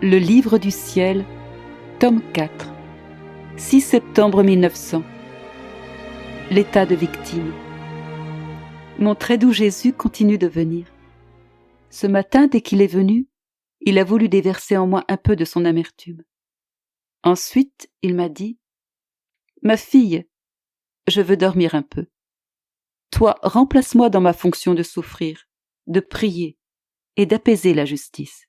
Le livre du ciel, tome 4, 6 septembre 1900. L'état de victime. Mon très doux Jésus continue de venir. Ce matin, dès qu'il est venu, il a voulu déverser en moi un peu de son amertume. Ensuite, il m'a dit « Ma fille, je veux dormir un peu. Toi, remplace-moi dans ma fonction de souffrir, de prier et d'apaiser la justice. »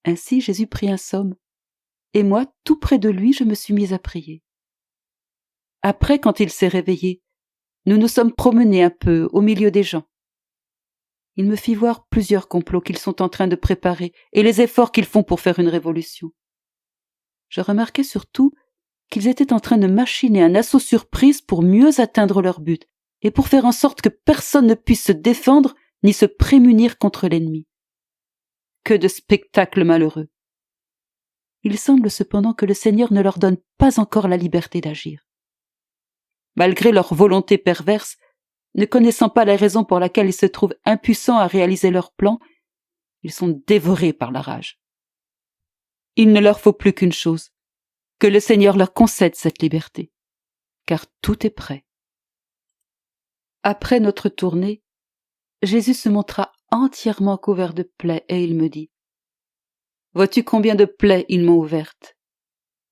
Ainsi Jésus prit un somme, et moi, tout près de lui, je me suis mise à prier. Après, quand il s'est réveillé, nous nous sommes promenés un peu au milieu des gens. Il me fit voir plusieurs complots qu'ils sont en train de préparer et les efforts qu'ils font pour faire une révolution. Je remarquai surtout qu'ils étaient en train de machiner un assaut surprise pour mieux atteindre leur but et pour faire en sorte que personne ne puisse se défendre ni se prémunir contre l'ennemi. Que de spectacles malheureux! Il semble cependant que le Seigneur ne leur donne pas encore la liberté d'agir. Malgré leur volonté perverse, ne connaissant pas la raison pour laquelle ils se trouvent impuissants à réaliser leurs plans, ils sont dévorés par la rage. Il ne leur faut plus qu'une chose, que le Seigneur leur concède cette liberté, car tout est prêt. Après notre tournée, Jésus se montra entièrement couvert de plaies et il me dit « Vois-tu combien de plaies ils m'ont ouvertes?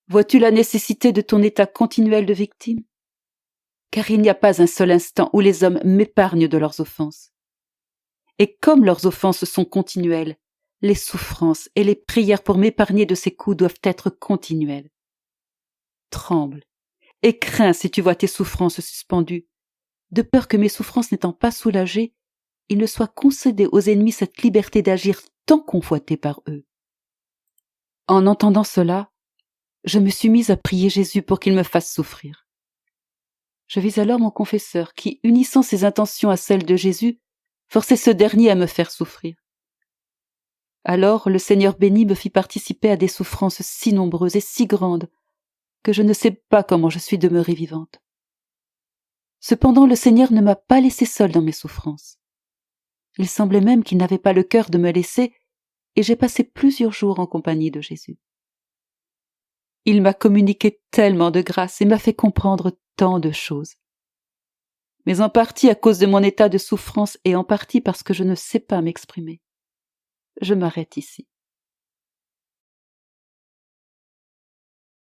Vois-tu la nécessité de ton état continuel de victime? Car il n'y a pas un seul instant où les hommes m'épargnent de leurs offenses. Et comme leurs offenses sont continuelles, les souffrances et les prières pour m'épargner de ces coups doivent être continuelles. Tremble et crains si tu vois tes souffrances suspendues, de peur que mes souffrances n'étant pas soulagées, il ne soit concédé aux ennemis cette liberté d'agir tant convoitée par eux. » En entendant cela, je me suis mise à prier Jésus pour qu'il me fasse souffrir. Je vis alors mon confesseur qui, unissant ses intentions à celles de Jésus, forçait ce dernier à me faire souffrir. Alors le Seigneur béni me fit participer à des souffrances si nombreuses et si grandes que je ne sais pas comment je suis demeurée vivante. Cependant le Seigneur ne m'a pas laissée seule dans mes souffrances. Il semblait même qu'il n'avait pas le cœur de me laisser et j'ai passé plusieurs jours en compagnie de Jésus. Il m'a communiqué tellement de grâce et m'a fait comprendre tant de choses. Mais en partie à cause de mon état de souffrance et en partie parce que je ne sais pas m'exprimer. Je m'arrête ici.